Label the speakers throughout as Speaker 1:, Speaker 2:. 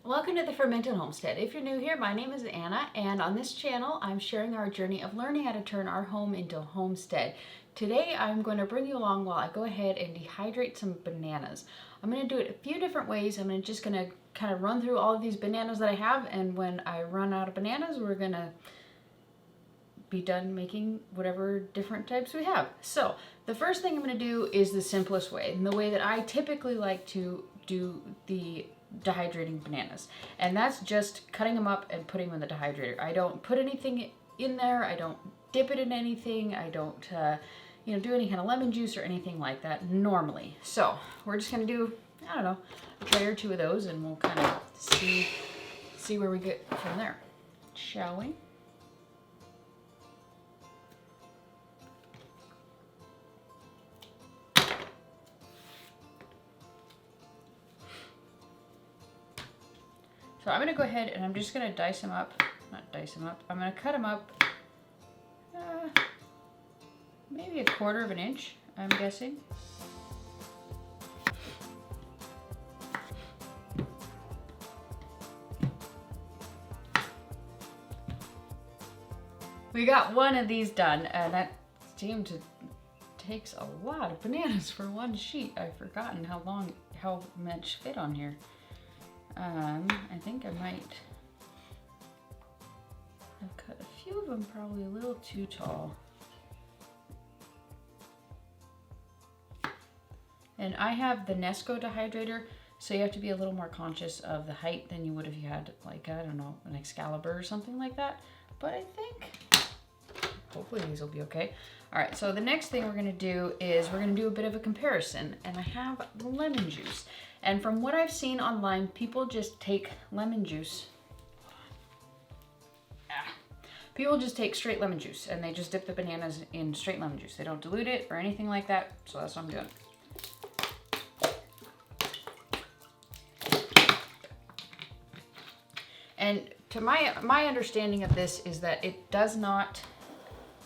Speaker 1: Welcome to the Fermented Homestead. If you're new here, my name is Anna, and on this channel, I'm sharing our journey of learning how to turn our home into a homestead. Today, I'm going to bring you along while I go ahead and dehydrate some bananas. I'm going to do it a few different ways. I'm just going to kind of run through all of these bananas that I have, and when I run out of bananas, we're going to be done making whatever different types we have. So, the first thing I'm going to do is the simplest way, and the way that I typically like to do the dehydrating bananas, and that's just cutting them up and putting them in the dehydrator. I don't put anything in there. I don't dip it in anything. I don't do any kind of lemon juice or anything like that normally. So we're just gonna do, I don't know, a tray or two of those, and we'll kind of see where we get from there, shall we? So I'm going to go ahead and I'm just going to I'm going to cut them up maybe 1/4 of an inch, I'm guessing. We got one of these done, and that seemed to takes a lot of bananas for one sheet. I've forgotten how much fit on here. I think I might have cut a few of them probably a little too tall. And I have the Nesco dehydrator, so you have to be a little more conscious of the height than you would if you had, like, I don't know, an Excalibur or something like that. But I think hopefully these will be okay. All right, so the next thing we're gonna do is we're gonna do a bit of a comparison, and I have lemon juice. And from what I've seen online, people just take lemon juice. People just take straight lemon juice, and they just dip the bananas in straight lemon juice. They don't dilute it or anything like that, so that's what I'm doing. And to my understanding of this is that it does not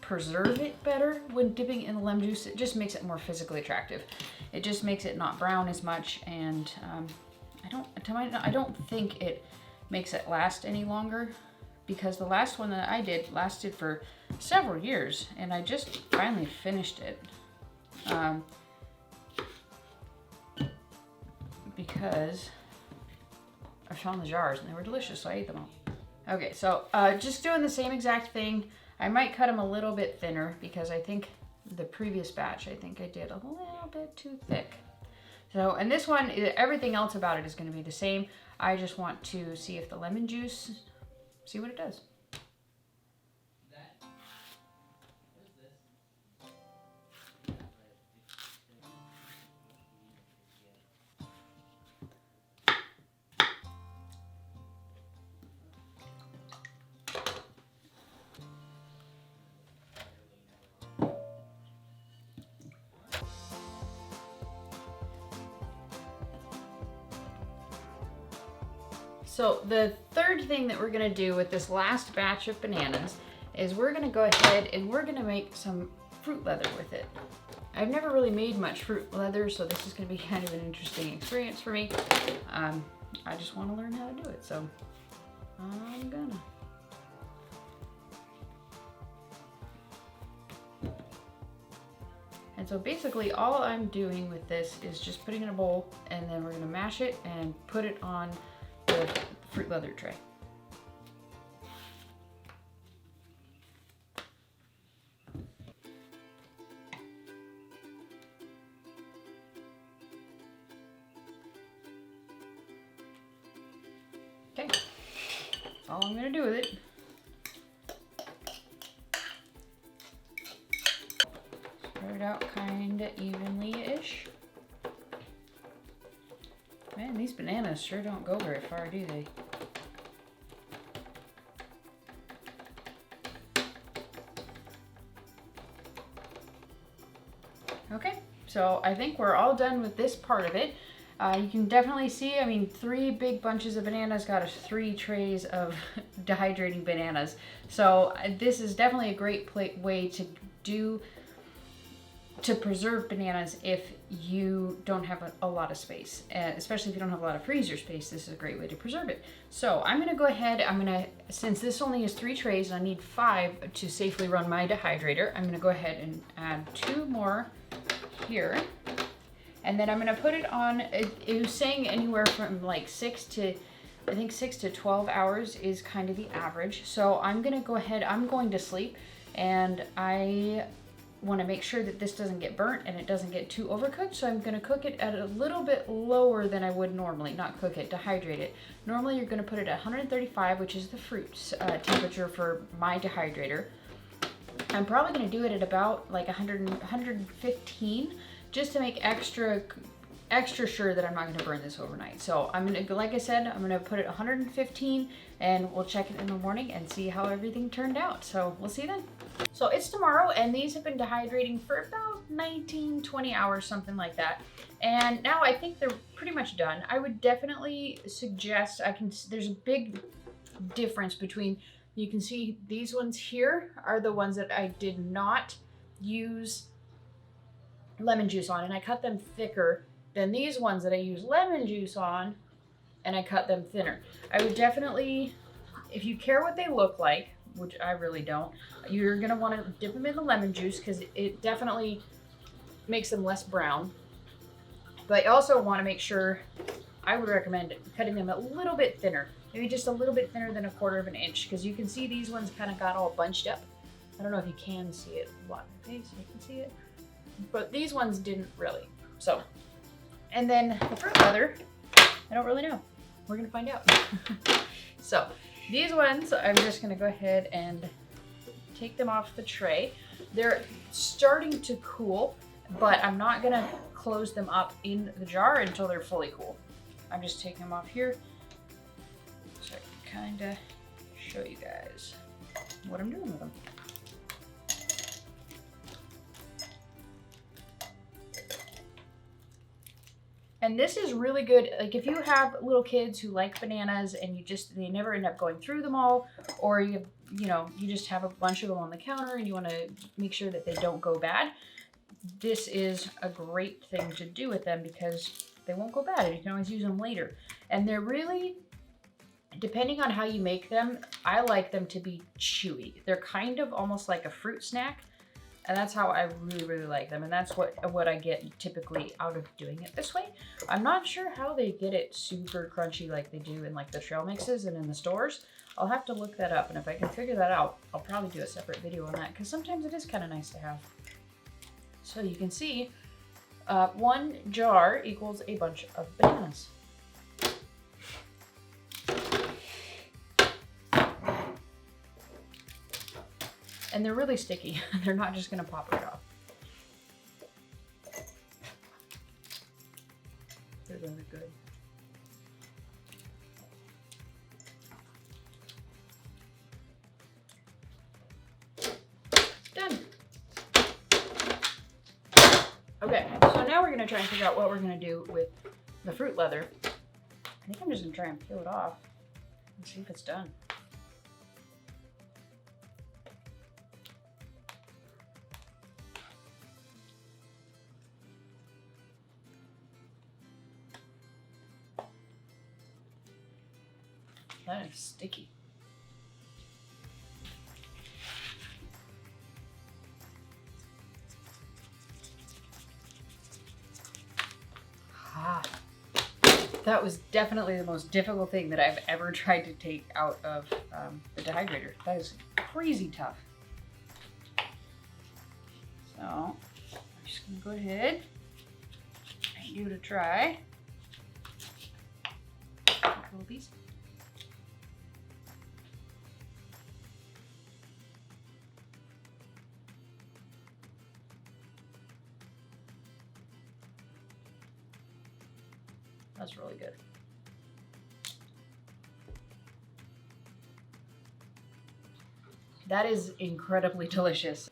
Speaker 1: preserve it better when dipping in the lemon juice. It just makes it more physically attractive. It just makes it not brown as much, and I don't think it makes it last any longer, because the last one that I did lasted for several years, and I just finally finished it because I found the jars and they were delicious, so I ate them all. Okay, so just doing the same exact thing. I might cut them a little bit thinner because I think the previous batch, I think I did a little bit too thick. So, and this one, everything else about it is going to be the same. I just want to see if the lemon juice, see what it does. So the third thing that we're gonna do with this last batch of bananas is we're gonna go ahead and we're gonna make some fruit leather with it. I've never really made much fruit leather, so this is gonna be kind of an interesting experience for me. I just wanna learn how to do it, so I'm gonna. And so basically all I'm doing with this is just putting it in a bowl, and then we're gonna mash it and put it on the fruit leather tray. Okay, that's all I'm gonna do with it. Spread it out kinda evenly-ish. Man, these bananas sure don't go very far, do they? Okay, so I think we're all done with this part of it. You can definitely see, I mean, 3 big bunches of bananas got us 3 trays of dehydrating bananas. So this is definitely a great way to do to preserve bananas if you don't have a lot of space, especially if you don't have a lot of freezer space. This is a great way to preserve it. So I'm gonna go ahead, since this only is 3 trays and I need 5 to safely run my dehydrator, I'm gonna go ahead and add 2 more here. And then I'm gonna put it on, it was saying anywhere from like 6 to 12 hours is kind of the average. So I'm gonna go ahead, I'm going to sleep, and I want to make sure that this doesn't get burnt and it doesn't get too overcooked. So I'm going to cook it at a little bit lower than I would normally. Not cook it, dehydrate it. Normally you're going to put it at 135, which is the fruit's temperature for my dehydrator. I'm probably going to do it at about like 115, just to make extra sure that I'm not going to burn this overnight. So I'm going to, like I said, I'm going to put it 115, and we'll check it in the morning and see how everything turned out. So we'll see then. So it's tomorrow, and these have been dehydrating for about 19, 20 hours, something like that. And now I think they're pretty much done. I would definitely suggest, there's a big difference between, you can see these ones here are the ones that I did not use lemon juice on, and I cut them thicker than these ones that I use lemon juice on, and I cut them thinner. I would definitely, if you care what they look like, which I really don't, you're gonna wanna dip them in the lemon juice because it definitely makes them less brown. But you also wanna make sure, I would recommend cutting them a little bit thinner, maybe just a little bit thinner than 1/4 of an inch, because you can see these ones kind of got all bunched up. I don't know if you can see it. Okay, so you can see it. But these ones didn't really. So, and then the fruit leather, I don't really know. We're gonna find out. So these ones, I'm just gonna go ahead and take them off the tray. They're starting to cool, but I'm not gonna close them up in the jar until they're fully cool. I'm just taking them off here so I can kind of show you guys what I'm doing with them. And this is really good, like if you have little kids who like bananas and they never end up going through them all, or you just have a bunch of them on the counter and you want to make sure that they don't go bad, this is a great thing to do with them because they won't go bad and you can always use them later. And they're really, depending on how you make them, I like them to be chewy. They're kind of almost like a fruit snack. And that's how I really, really like them. And that's what I get typically out of doing it this way. I'm not sure how they get it super crunchy like they do in like the trail mixes and in the stores. I'll have to look that up. And if I can figure that out, I'll probably do a separate video on that, because sometimes it is kind of nice to have. So you can see 1 jar equals a bunch of bananas. And they're really sticky. They're not just gonna pop right off. They're really good. Done. Okay, so now we're gonna try and figure out what we're gonna do with the fruit leather. I think I'm just gonna try and peel it off and see if it's done. That is sticky. Ah, that was definitely the most difficult thing that I've ever tried to take out of the dehydrator. That is crazy tough. So I'm just gonna go ahead and give it a try. A couple of these. That's really good. That is incredibly delicious.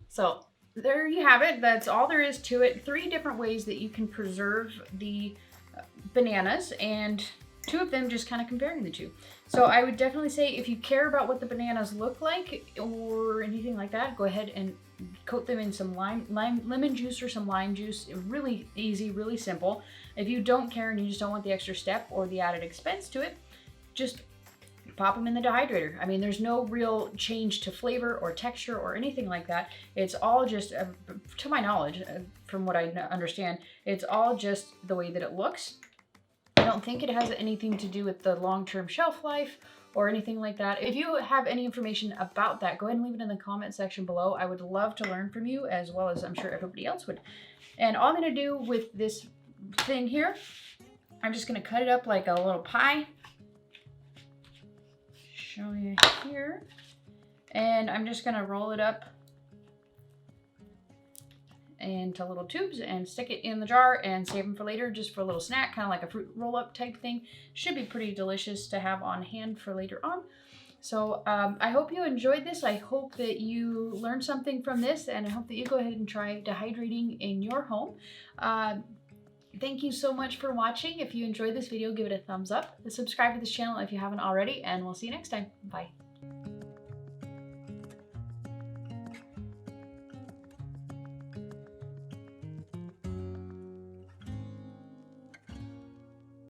Speaker 1: So there you have it. That's all there is to it. 3 different ways that you can preserve the bananas, and 2 of them just kind of comparing the 2. So I would definitely say if you care about what the bananas look like or anything like that, go ahead and coat them in some lemon juice or some lime juice. Really easy, really simple. If you don't care and you just don't want the extra step or the added expense to it, just pop them in the dehydrator. I mean, there's no real change to flavor or texture or anything like that. It's all just, to my knowledge, from what I understand, it's all just the way that it looks. I don't think it has anything to do with the long-term shelf life or anything like that. If you have any information about that, go ahead and leave it in the comment section below. I would love to learn from you, as well as I'm sure everybody else would. And all I'm gonna do with this thing here, I'm just gonna cut it up like a little pie. Show you here. And I'm just gonna roll it up into little tubes and stick it in the jar and save them for later, just for a little snack, kind of like a fruit roll-up type thing. Should be pretty delicious to have on hand for later on. So I hope you enjoyed this. I hope that you learned something from this, and I hope that you go ahead and try dehydrating in your home. Thank you so much for watching. If you enjoyed this video, give it a thumbs up. Subscribe to this channel if you haven't already, and we'll see you next time. Bye.